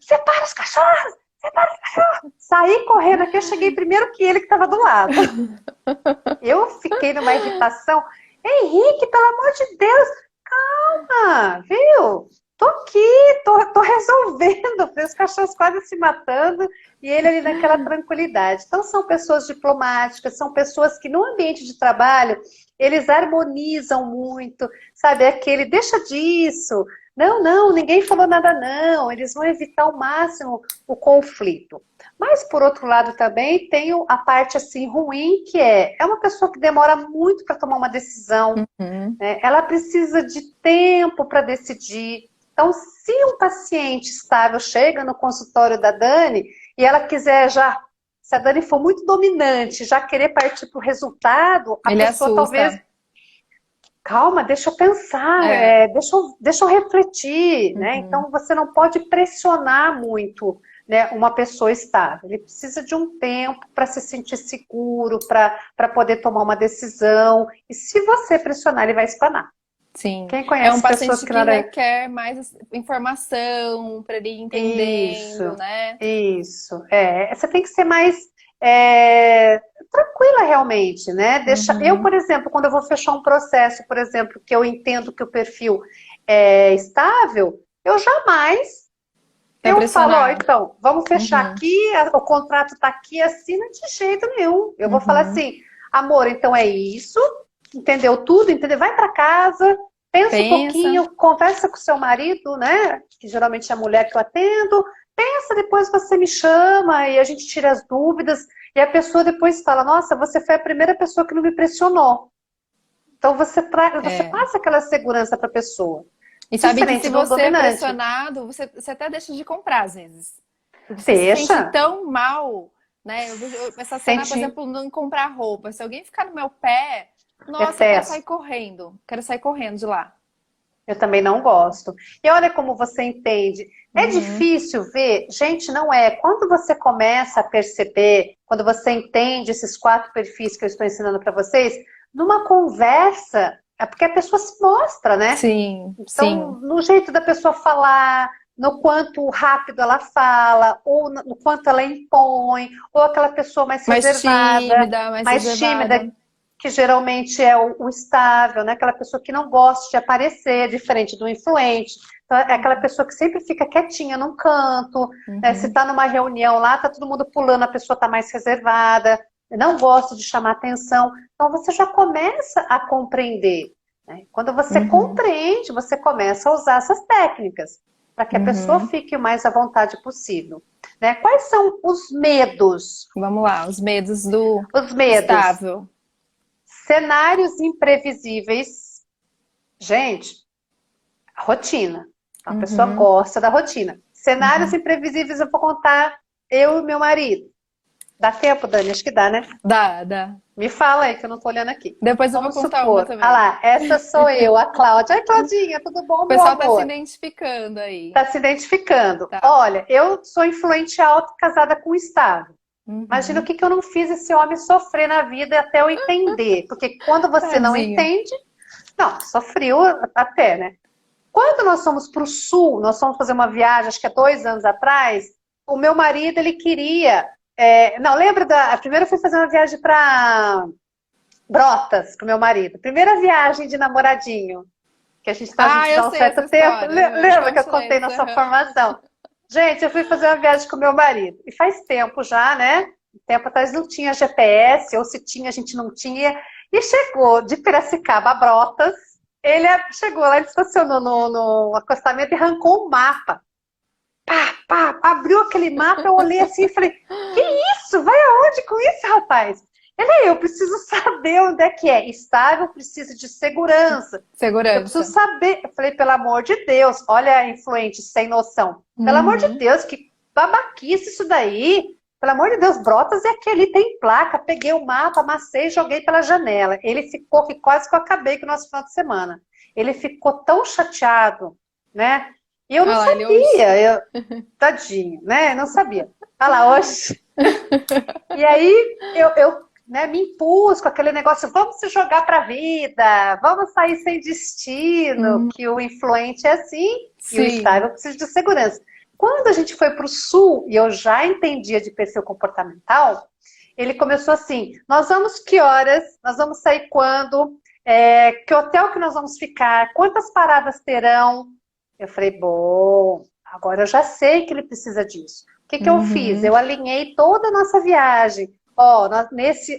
Separa os cachorros! Separa os cachorros! Saí correndo aqui, eu cheguei primeiro que ele que estava do lado. Eu fiquei numa irritação. Henrique, pelo amor de Deus, calma, viu? tô aqui, tô resolvendo, os cachorros quase se matando, e ele ali naquela tranquilidade. Então são pessoas diplomáticas, são pessoas que no ambiente de trabalho, eles harmonizam muito, sabe, aquele, deixa disso, não, ninguém falou nada não, eles vão evitar ao máximo o conflito. Mas por outro lado também tem a parte assim ruim, que é uma pessoa que demora muito para tomar uma decisão, né? Ela precisa de tempo para decidir. Então, se um paciente estável chega no consultório da Dani e ela quiser se a Dani for muito dominante, já querer partir para o resultado, a Ele pessoa assusta. talvez, calma, deixa eu pensar, deixa eu refletir, né? Então, você não pode pressionar muito, né, uma pessoa estável. Ele precisa de um tempo para se sentir seguro, para poder tomar uma decisão. E se você pressionar, ele vai espanar. Sim. Quem conhece um paciente pessoas que requer mais informação para ele ir entendendo, né? Isso. Você tem que ser mais tranquila realmente, né? Eu, por exemplo, quando eu vou fechar um processo, por exemplo, que eu entendo que o perfil é estável, eu jamais falo, então, vamos fechar aqui, o contrato está aqui, assina de jeito nenhum. Eu vou falar assim, amor, então é isso, entendeu tudo, entendeu? Vai para casa, pensa um pouquinho, conversa com seu marido, né? Que geralmente é a mulher que eu atendo. Pensa, depois você me chama e a gente tira as dúvidas. E a pessoa depois fala, nossa, você foi a primeira pessoa que não me pressionou. Então você passa aquela segurança para a pessoa. E sabe que se você é pressionado, você até deixa de comprar às vezes. Porque você se sente tão mal, né? Eu essa cena, por exemplo, não comprar roupa. Se alguém ficar no meu pé, nossa, eu quero sair correndo de lá. Eu também não gosto. E olha como você entende. É difícil ver, gente, não é. Quando você começa a perceber, quando você entende esses 4 perfis que eu estou ensinando para vocês, numa conversa, é porque a pessoa se mostra, né? Sim, então, no jeito da pessoa falar, no quanto rápido ela fala, ou no quanto ela impõe, ou aquela pessoa mais reservada, mais tímida, que geralmente é o estável, né? Aquela pessoa que não gosta de aparecer, diferente do influente. Então, é aquela pessoa que sempre fica quietinha num canto, né? Se está numa reunião lá, tá todo mundo pulando, a pessoa está mais reservada, não gosta de chamar atenção. Então, você já começa a compreender. Né? Quando você compreende, você começa a usar essas técnicas para que a pessoa fique o mais à vontade possível. Né? Quais são os medos? Vamos lá, os medos do estável. Cenários imprevisíveis. Gente, rotina. A pessoa gosta da rotina. Cenários imprevisíveis eu vou contar eu e meu marido. Dá tempo, Dani? Acho que dá, né? Dá. Me fala aí, que eu não tô olhando aqui. Depois eu vou contar uma também. Ah lá, essa sou eu, a Cláudia. Ai, Claudinha, tudo bom, meu amor? O pessoal tá se identificando aí. Tá se identificando. Tá. Olha, eu sou influente alto, casada com estável. Imagina o que eu não fiz esse homem sofrer na vida até eu entender. Porque quando você não entende... Não, sofreu até, né? Quando nós fomos para o sul, nós fomos fazer uma viagem, acho que há 2 anos atrás, o meu marido, ele queria... não, lembra primeiro eu fui fazer uma viagem para Brotas com meu marido. Primeira viagem de namoradinho. Que a gente está há um certo tempo. Lembra que eu contei na sua formação? Gente, eu fui fazer uma viagem com meu marido. E faz tempo já, né? Tempo atrás não tinha GPS, ou se tinha, a gente não tinha. E chegou de Piracicaba a Brotas. Ele chegou lá, ele estacionou no acostamento e arrancou um mapa. Abriu aquele mapa, eu olhei assim e falei, que isso? Vai aonde com isso, rapaz? Eu preciso saber onde é que é. Estável, preciso de segurança. Eu preciso saber. Eu falei, pelo amor de Deus, olha a influente sem noção. Pelo amor de Deus, que babaquice isso daí. Pelo amor de Deus, Brotas é que ali tem placa. Peguei o mapa, amassei e joguei pela janela. Ele ficou que quase que eu acabei com o nosso final de semana. Ele ficou tão chateado, né? E eu não sabia. Tadinho, né? Eu não sabia. Olha lá, hoje. E aí, eu me impus com aquele negócio, vamos se jogar pra vida, vamos sair sem destino, que o influente é assim, e o estável precisa de segurança. Quando a gente foi pro sul, e eu já entendia de perfil comportamental, ele começou assim, nós vamos que horas, nós vamos sair quando, que hotel que nós vamos ficar, quantas paradas terão. Eu falei, bom, agora eu já sei que ele precisa disso. O que que eu fiz? Eu alinhei toda a nossa viagem. Ó,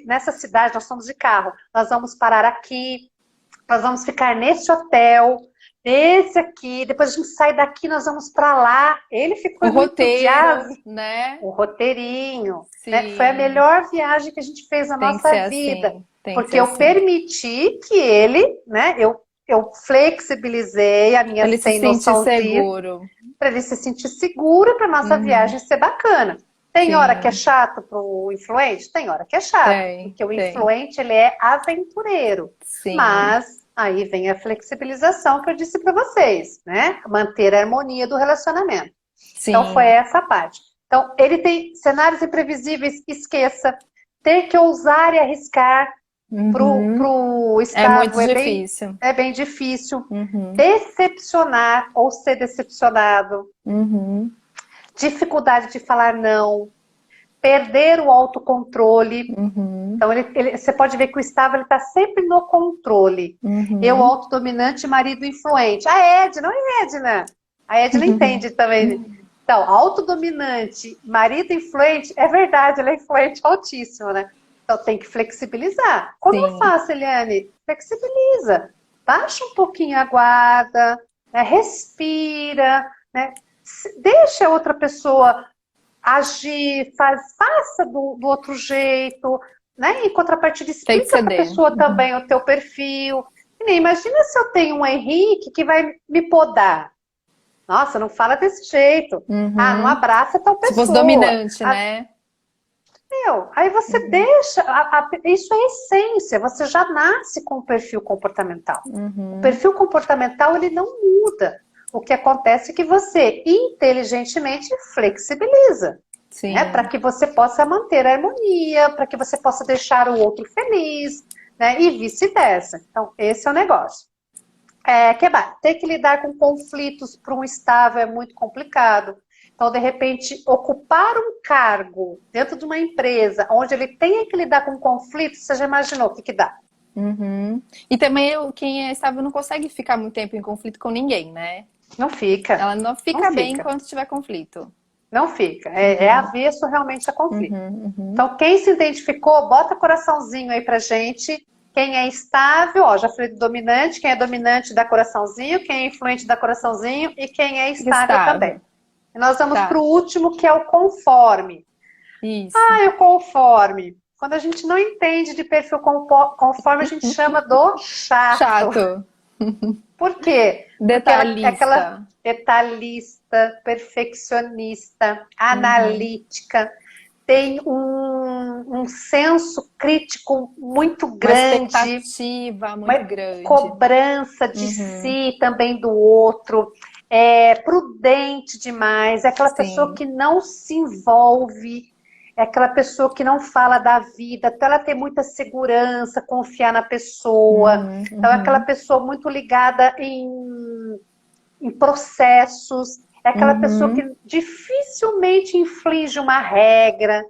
nessa cidade, nós somos de carro, nós vamos parar aqui, nós vamos ficar nesse hotel, nesse aqui, depois a gente sai daqui, nós vamos para lá. Ele ficou O roteiro, entusiasmado. né? O roteirinho, Sim. né? Foi a melhor viagem que a gente fez na Tem que nossa ser vida. assim. Tem que Porque ser eu assim. permiti que ele, né? Eu flexibilizei a minha Pra ele se sem sentir noçãozinha seguro. para ele se sentir seguro para nossa viagem ser bacana. Tem Sim. hora que é chato pro influente? Tem hora que é chato. Tem, Porque o tem. influente, ele é aventureiro. Sim. Mas aí vem a flexibilização que eu disse para vocês, né? Manter a harmonia do relacionamento. Sim. Então foi essa parte. Então, ele tem cenários imprevisíveis, esqueça. Ter que ousar e arriscar pro É estável muito difícil. é bem difícil. Decepcionar ou ser decepcionado. Dificuldade de falar não. Perder o autocontrole. Então, você pode ver que o estável está sempre no controle. Eu, autodominante, marido influente. A Edna, oi Edna. A Edna entende também. Então, autodominante, marido influente, é verdade, ele é influente altíssimo, né? Então tem que flexibilizar. Como eu faço, Eliane? Flexibiliza. Baixa um pouquinho a guarda, né? Respira, né? Deixa a outra pessoa agir, faça do outro jeito, né? Em contrapartida, explica para a pessoa também o teu perfil. E nem imagina se eu tenho um Henrique que vai me podar. Nossa, não fala desse jeito. Ah, não abraça tal pessoa. Se fosse dominante, né? Aí você deixa, isso é essência, você já nasce com o perfil comportamental. O perfil comportamental, ele não muda. O que acontece é que você inteligentemente flexibiliza, né? Para que você possa manter a harmonia, para que você possa deixar o outro feliz, né? E vice-versa. Então, esse é o negócio. Ter que lidar com conflitos para um estável é muito complicado. Então, de repente, ocupar um cargo dentro de uma empresa onde ele tenha que lidar com conflitos, você já imaginou o que dá? E também quem é estável não consegue ficar muito tempo em conflito com ninguém, né? Não fica. Ela não fica bem enquanto tiver conflito. Não fica. É avesso realmente a conflito. Então, quem se identificou, bota coraçãozinho aí pra gente. Quem é estável, ó, já falei do dominante, quem é dominante dá coraçãozinho, quem é influente dá coraçãozinho e quem é estável também. E nós vamos para o último, que é o conforme. Isso. O conforme. Quando a gente não entende de perfil conforme, a gente chama do chato. Por quê? Detalhista. Aquela detalhista, perfeccionista, analítica, tem um senso crítico muito grande. Uma expectativa muito grande. Cobrança de si, também do outro. É prudente demais. É aquela pessoa que não se envolve. É aquela pessoa que não fala da vida. Até ela ter muita segurança, confiar na pessoa. Então é aquela pessoa muito ligada em processos. É aquela pessoa que dificilmente inflige uma regra.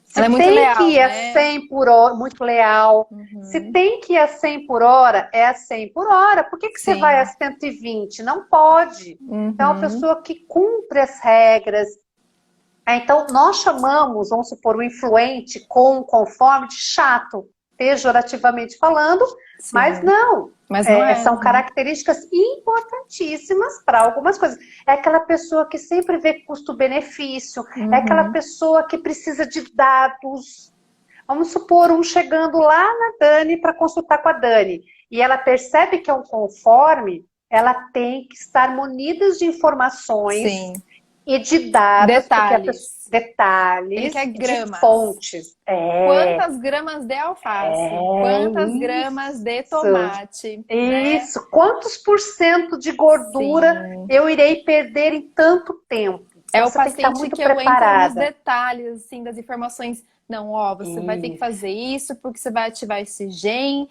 Se ela é muito tem leal, que ir a né? 100 por hora, muito leal. Se tem que ir a 100 por hora, é a 100 por hora. Por que você vai a 120? Não pode. Então, é uma pessoa que cumpre as regras. Então, nós chamamos, vamos supor, o influente com conforme de chato, pejorativamente falando, mas não. São características importantíssimas para algumas coisas. É aquela pessoa que sempre vê custo-benefício, é aquela pessoa que precisa de dados. Vamos supor, chegando lá na Dani para consultar com a Dani, e ela percebe que é um conforme, ela tem que estar munida de informações e de dados. Detalhes Ele quer gramas. De fontes. Quantas gramas de alface? Quantas gramas de tomate? Isso. Né? Quantos % de gordura eu irei perder em tanto tempo? É o paciente que eu entro nos detalhes, assim, das informações. Não, você vai ter que fazer isso porque você vai ativar esse gene,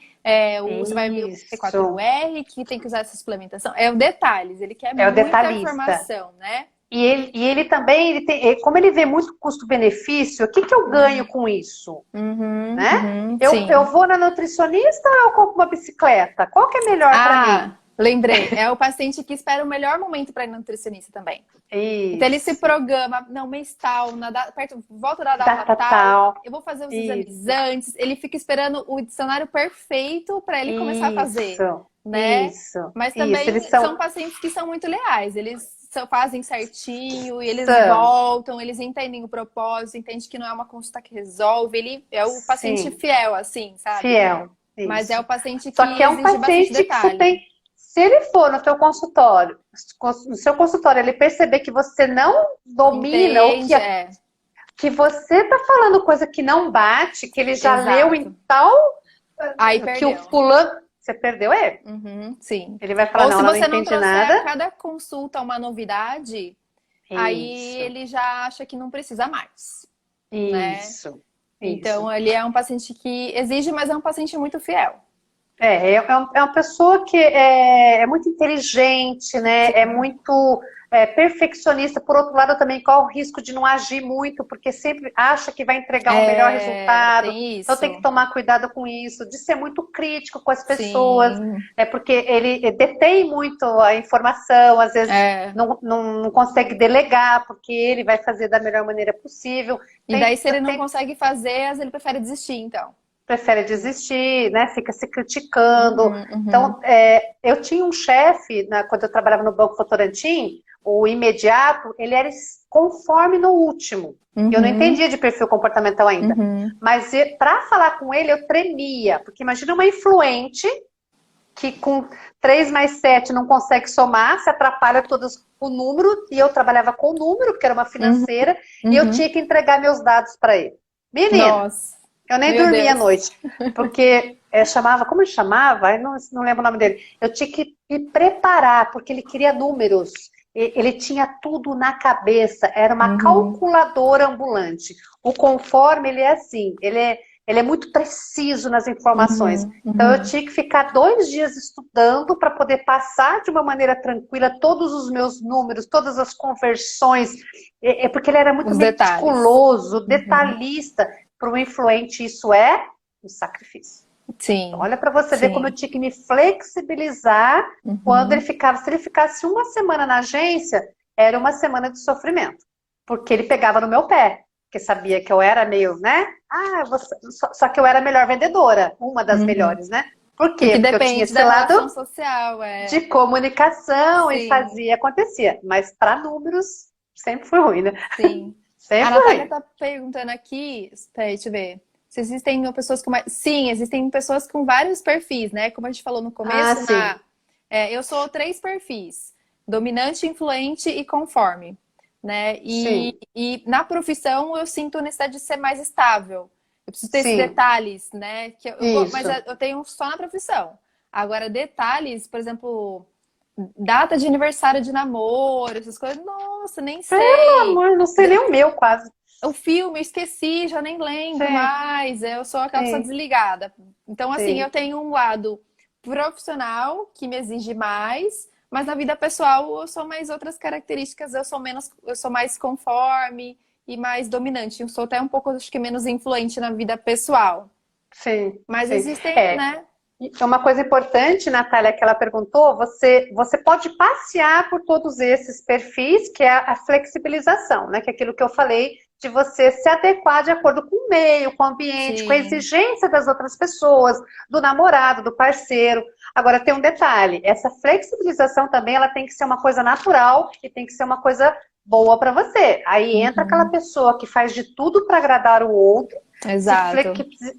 você vai ver o T4R, que tem que usar essa suplementação. É o detalhes, ele quer muita informação, né? E ele também, como ele vê muito custo-benefício, o que eu ganho com isso? Né? Eu vou na nutricionista ou eu compro uma bicicleta? Qual que é melhor para mim? Lembrei, é o paciente que espera o melhor momento para ir no nutricionista também. Isso. Então ele se programa, não, mês tal, perto, volta da data tal, eu vou fazer os exames antes. Ele fica esperando o dicionário perfeito para ele começar a fazer, né? Mas também são pacientes que são muito leais, eles fazem certinho, e eles voltam, eles entendem o propósito, entendem que não é uma consulta que resolve, ele é o paciente fiel, assim, sabe? Fiel. Isso. Mas é o paciente que Só que é um paciente que você tem. Se ele for no teu consultório, no seu consultório, ele perceber que você não domina, ou que você tá falando coisa que não bate, que ele já leu em tal. Aí que o fulano. Você perdeu ele. Sim. Ele vai falar, ou não, se você não entendi trouxer nada. A cada consulta uma novidade, aí ele já acha que não precisa mais. Isso. Né? Então, ele é um paciente que exige, mas é um paciente muito fiel. É uma pessoa que é muito inteligente, né? É muito perfeccionista. Por outro lado, também corre o risco de não agir muito, porque sempre acha que vai entregar um melhor resultado. Então tem que tomar cuidado com isso, de ser muito crítico com as pessoas, porque ele detém muito a informação, às vezes não consegue delegar, porque ele vai fazer da melhor maneira possível. E daí, se ele não consegue fazer, às vezes ele prefere desistir, então. Prefere desistir, né? Fica se criticando. Então, eu tinha um chefe, quando eu trabalhava no Banco Votorantim, o imediato, ele era conforme no último. Eu não entendia de perfil comportamental ainda. Mas para falar com ele, eu tremia. Porque imagina uma influente que com 3 mais 7 não consegue somar, se atrapalha todas o número, e eu trabalhava com o número, porque era uma financeira, e eu tinha que entregar meus dados para ele. Menina! Nossa. Eu nem dormia à noite, porque chamava, como ele chamava? Eu não lembro o nome dele. Eu tinha que me preparar, porque ele queria números. Ele tinha tudo na cabeça, era uma calculadora ambulante. O conforme, ele é assim, ele é muito preciso nas informações. Então eu tinha que ficar 2 dias estudando para poder passar de uma maneira tranquila todos os meus números, todas as conversões, porque ele era muito meticuloso, detalhista. Para um influente, isso é um sacrifício. Sim. Então, olha para você ver como eu tinha que me flexibilizar quando ele ficava. Se ele ficasse uma semana na agência, era uma semana de sofrimento. Porque ele pegava no meu pé. Porque sabia que eu era meio, né? Só que eu era a melhor vendedora. Uma das melhores, né? Por quê? Porque eu tinha esse lado social, de comunicação e fazia, acontecia. Mas para números, sempre foi ruim, né? Sim. A Natália tá perguntando aqui, deixa eu ver, se existem pessoas com mais... Sim, existem pessoas com vários perfis, né? Como a gente falou no começo, eu sou 3 perfis, dominante, influente e conforme, né? E na profissão eu sinto a necessidade de ser mais estável. Eu preciso ter esses detalhes, né? Mas eu tenho só na profissão. Agora, detalhes, por exemplo... Data de aniversário de namoro, essas coisas, nossa, nem sei. Pelo amor, não sei nem o meu quase. O filme, eu esqueci, já nem lembro mais. Eu sou aquela pessoa desligada. Então, assim, eu tenho um lado profissional que me exige mais, mas na vida pessoal eu sou mais outras características, eu sou mais conforme e mais dominante. Eu sou até um pouco, acho que, menos influente na vida pessoal. Sim. Mas existem, né? Uma coisa importante, Natália, que ela perguntou, você pode passear por todos esses perfis, que é a flexibilização, né? Que é aquilo que eu falei, de você se adequar de acordo com o meio, com o ambiente, com a exigência das outras pessoas, do namorado, do parceiro. Agora, tem um detalhe, essa flexibilização também, ela tem que ser uma coisa natural e tem que ser uma coisa boa para você. Aí entra aquela pessoa que faz de tudo para agradar o outro,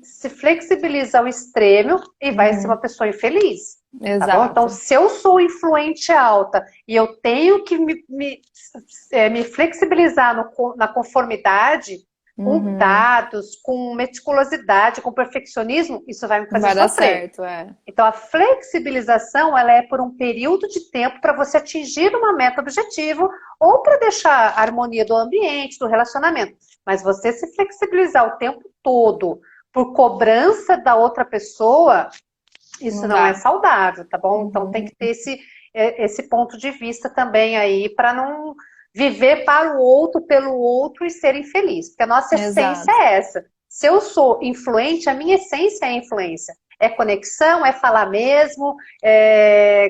se flexibiliza ao extremo e vai ser uma pessoa infeliz. Exato. Tá bom? Então, se eu sou influente alta e eu tenho que me flexibilizar na conformidade, com dados, com meticulosidade, com perfeccionismo, isso vai me fazer dar sofrer. certo, Então, a flexibilização, ela é por um período de tempo para você atingir uma meta objetivo ou para deixar a harmonia do ambiente, do relacionamento. Mas você se flexibilizar o tempo todo por cobrança da outra pessoa, isso não é saudável, tá bom? Então, tem que ter esse ponto de vista também aí para não viver para o outro, pelo outro e ser infeliz. Porque a nossa essência é essa. Se eu sou influente, a minha essência é influência. É conexão, é falar mesmo,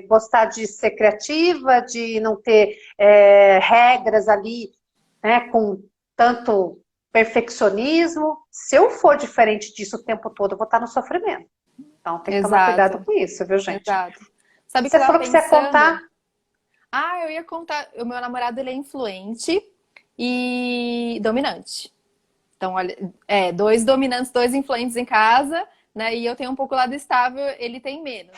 gostar de ser criativa, de não ter regras ali, né, com tanto perfeccionismo. Se eu for diferente disso o tempo todo, eu vou estar no sofrimento. Então tem que tomar cuidado Exato, com isso, viu, gente? exato. Sabe o que eu Você tava falou que você ia pensando? contar? Ah, eu ia contar. O meu namorado, ele é influente e dominante. Então, olha, dois dominantes, dois influentes em casa, né? E eu tenho um pouco lado estável, ele tem menos.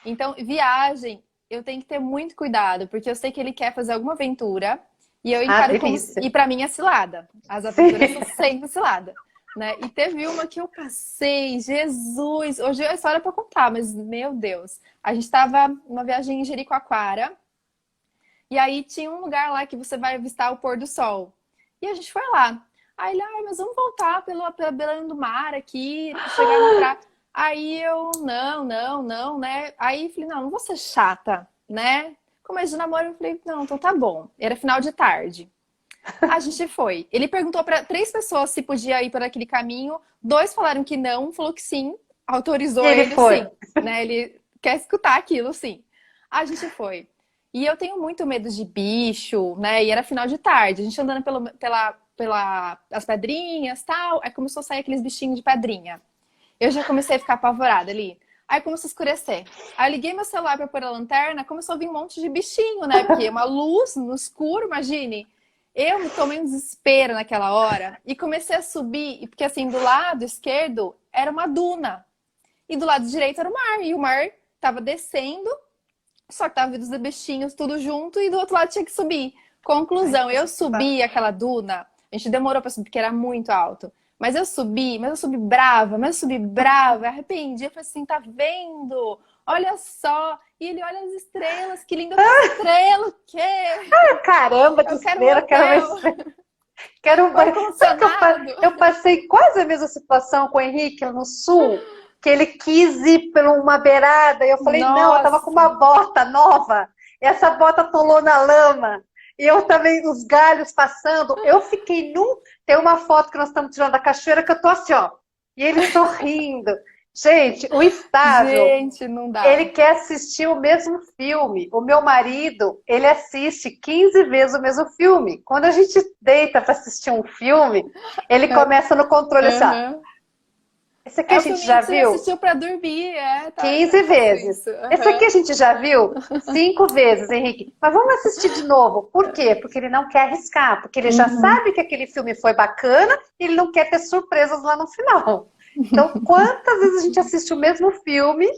Então, viagem, eu tenho que ter muito cuidado, porque eu sei que ele quer fazer alguma aventura e eu Ah, encaro como. delícia. E pra mim é cilada. As aventuras são Sim. sempre cilada. Né? E teve uma que eu passei, Jesus! Hoje é história pra contar, mas meu Deus. A gente tava numa viagem em Jericoacoara, e aí tinha um lugar lá que você vai avistar o pôr do sol. E a gente foi lá. Aí ele, mas vamos voltar pela beirando do mar aqui, chegar na praia. Aí eu, não, não, não, né? Aí falei, não, não vou ser chata, né? Começo de namoro, eu falei, não, então tá bom. Era final de tarde. A gente foi. Ele perguntou para 3 pessoas se podia ir por aquele caminho. 2 falaram que não, falou que sim, E autorizou ele ele, foi. sim, né? Ele quer escutar aquilo, sim. A gente foi. E eu tenho muito medo de bicho, né? E era final de tarde, a gente andando pela as pedrinhas, tal. Aí começou a sair aqueles bichinhos de pedrinha. Eu já comecei a ficar apavorada ali. Aí começou a escurecer. Aí eu liguei meu celular para pôr a lanterna, começou a vir um monte de bichinho, né? Porque é uma luz no escuro, imagine. Eu me tomei um desespero naquela hora e comecei a subir, porque assim, do lado esquerdo era uma duna e do lado direito era o mar. E o mar tava descendo, só que tava vindo os bichinhos tudo junto e do outro lado tinha que subir. Ai, Conclusão, que eu susto. subi aquela duna, a gente demorou pra subir porque era muito alto. Mas eu subi brava, arrependi. Eu falei assim, tá vendo? Olha só. E ele olha as estrelas, que linda tua estrela, o quê? Caramba, de Eu quero um estrela, quero uma hotel estrela. Quero um com banho. Sabe que ar-condicionado. eu passei quase a mesma situação com o Henrique lá no sul, que ele quis ir por uma beirada, e eu falei, não, eu tava com Nossa, uma bota nova, e essa bota atolou na lama, e eu também, os galhos passando, eu fiquei Tem uma foto que nós estamos tirando da cachoeira que eu tô assim, ó, e ele sorrindo. Gente, o estável, gente, não ele dá. quer assistir o mesmo filme. O meu marido, ele assiste 15 vezes o mesmo filme. Quando a gente deita para assistir um filme, ele começa no controle assim, ó. Uhum. Esse aqui É a o gente filminho já que você viu assistiu pra dormir, tá, 15 eu faço vezes. isso. Esse aqui Uhum. a gente já viu 5 vezes, Henrique. Mas vamos assistir de novo. Por quê? Porque ele não quer arriscar. Porque ele já Uhum. sabe que aquele filme foi bacana e ele não quer ter surpresas lá no final. Então, quantas vezes a gente assiste o mesmo filme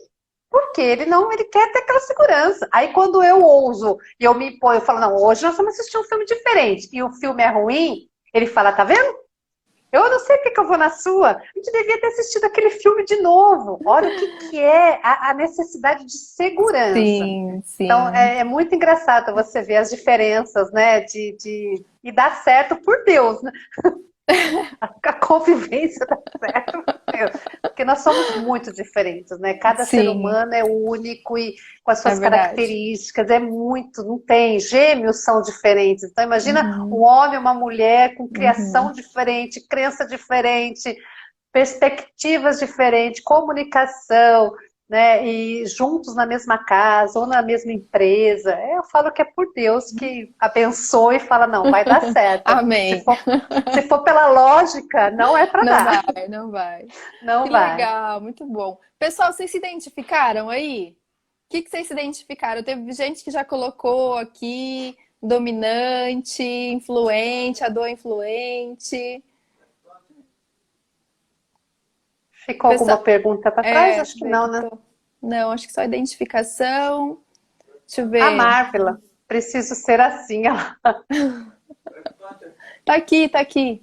porque ele quer ter aquela segurança. Aí quando eu ouso e eu me imponho, eu falo, não, hoje nós vamos assistir um filme diferente e o filme é ruim, ele fala, tá vendo? Eu não sei porque que eu vou na sua. A gente devia ter assistido aquele filme de novo. Olha o que é a necessidade de segurança. Sim, Então sim. é muito engraçado você ver as diferenças, né? E dar certo por Deus, né? A convivência dá certo, meu, porque nós somos muito diferentes, né? Cada ser Sim, humano é único e com as é suas verdade. características, é muito, não tem, gêmeos são diferentes. Então imagina um Uhum. homem e uma mulher com criação Uhum. diferente, crença diferente, perspectivas diferentes, comunicação, né? E juntos na mesma casa ou na mesma empresa. Eu falo que é por Deus que abençoa e fala, não, vai dar certo. Amém. Se for pela lógica, não é para Não dar. vai, não vai. Que Não vai. legal, muito bom. Pessoal, vocês se identificaram aí? O que vocês se identificaram? Teve gente que já colocou aqui dominante, influente, a dor influente. Ficou alguma Pessoal, pergunta para trás? Acho que ver não, que né? tô. Não, acho que só identificação. Deixa eu A ver. Marvila, preciso ser assim, ó. Tá aqui, tá aqui.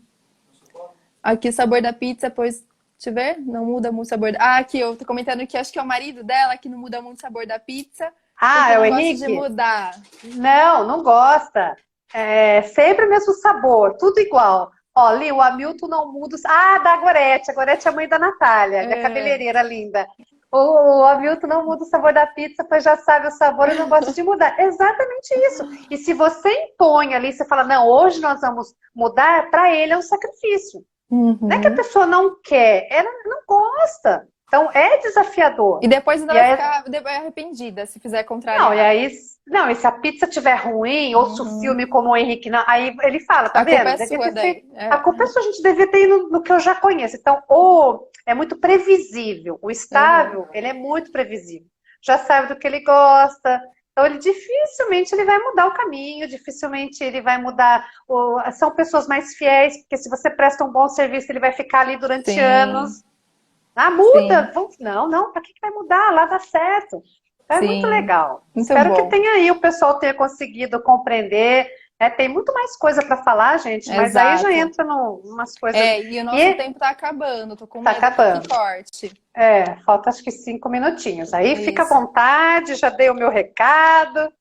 Aqui, sabor da pizza, pois. Deixa eu ver. Não muda muito o sabor. Aqui, eu tô comentando que acho que é o marido dela que não muda muito o sabor da pizza, Ah, porque é o não gosta de Henrique? mudar. Não, não gosta. É sempre o mesmo sabor, tudo igual. Ó, ali, o Hamilton não muda. Da Gorete. A Gorete é a mãe da Natália, minha É. cabeleireira linda. O Hamilton não muda o sabor da pizza, pois já sabe o sabor e não gosta de mudar. Exatamente isso. E se você impõe ali, você fala, não, hoje nós vamos mudar, para ele é um sacrifício. Não é que a Uhum. pessoa não quer, ela não gosta. Então é desafiador. E depois ainda E vai aí, ficar arrependida se fizer não, e contrariar. aí, não, e se a pizza tiver ruim, ou se o filme como o Henrique não, aí ele fala, tá A culpa vendo? é Devia sua ter feito. daí. A culpa é sua, a gente devia ter ido no que eu já conheço. Então, ou é muito previsível. O Uhum. estável, ele é muito previsível. Já sabe do que ele gosta. Então, ele dificilmente ele vai mudar o caminho, dificilmente ele vai mudar. São pessoas mais fiéis, porque se você presta um bom serviço, ele vai ficar ali durante Sim, anos. Ah, sim, muda! Não, não, para que vai mudar? Lá dá certo. É muito sim. legal. Muito Espero que bom. tenha aí o pessoal tenha conseguido compreender. Tem muito mais coisa para falar, gente, mas aí já Exato. entra umas coisas. E o nosso E tempo tá acabando. Tô com tá medo aqui que acabando. corte. Falta acho que 5 minutinhos. Aí fica à Isso. vontade, já dei o meu recado.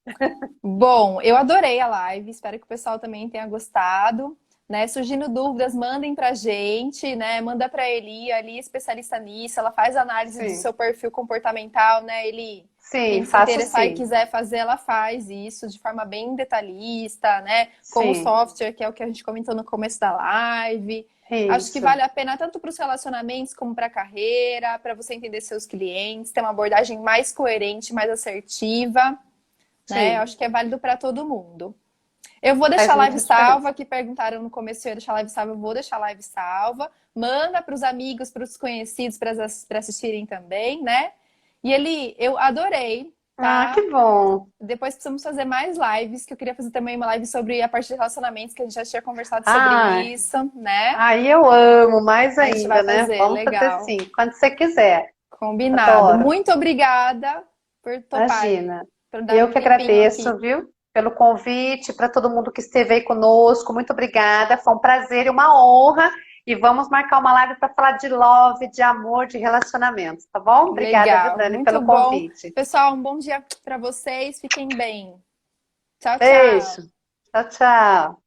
Bom, eu adorei a live, espero que o pessoal também tenha gostado, né? Surgindo dúvidas, mandem pra gente, né? Manda pra Eli, a Eli é especialista nisso, ela faz análise do Sim, seu perfil comportamental, né, Eli? sim, Quem se faço interessar e sim. quiser fazer, ela faz isso de forma bem detalhista, né? Com o Sim, software, que é o que a gente comentou no começo da live. Acho que isso. vale a pena tanto para os relacionamentos como para a carreira, para você entender seus clientes, ter uma abordagem mais coerente, mais assertiva, né? Eu Sim, acho que é válido para todo mundo. Eu vou deixar faz a live muita diferença. salva, que perguntaram no começo se eu ia deixar a live salva, eu vou deixar a live salva. Manda para os amigos, para os conhecidos, para assistirem também, né? E ele, eu adorei, Ah, tá? que bom. Depois precisamos fazer mais lives, que eu queria fazer também uma live sobre a parte de relacionamentos, que a gente já tinha conversado sobre Ah, isso, né? aí eu amo mais A gente vai ainda, né? fazer, Vamos fazer legal. sim, quando você quiser. Combinado. Adoro. Muito obrigada por topar, Imagina. por dar Eu um que tempinho aqui. agradeço, viu? Pelo convite, para todo mundo que esteve aí conosco. Muito obrigada. Foi um prazer e uma honra. E vamos marcar uma live para falar de love, de amor, de relacionamentos, tá bom? Obrigada, viu, Legal, Dani, muito pelo bom. convite. Pessoal, um bom dia para vocês. Fiquem bem. Tchau, tchau. Beijo. Tchau, tchau.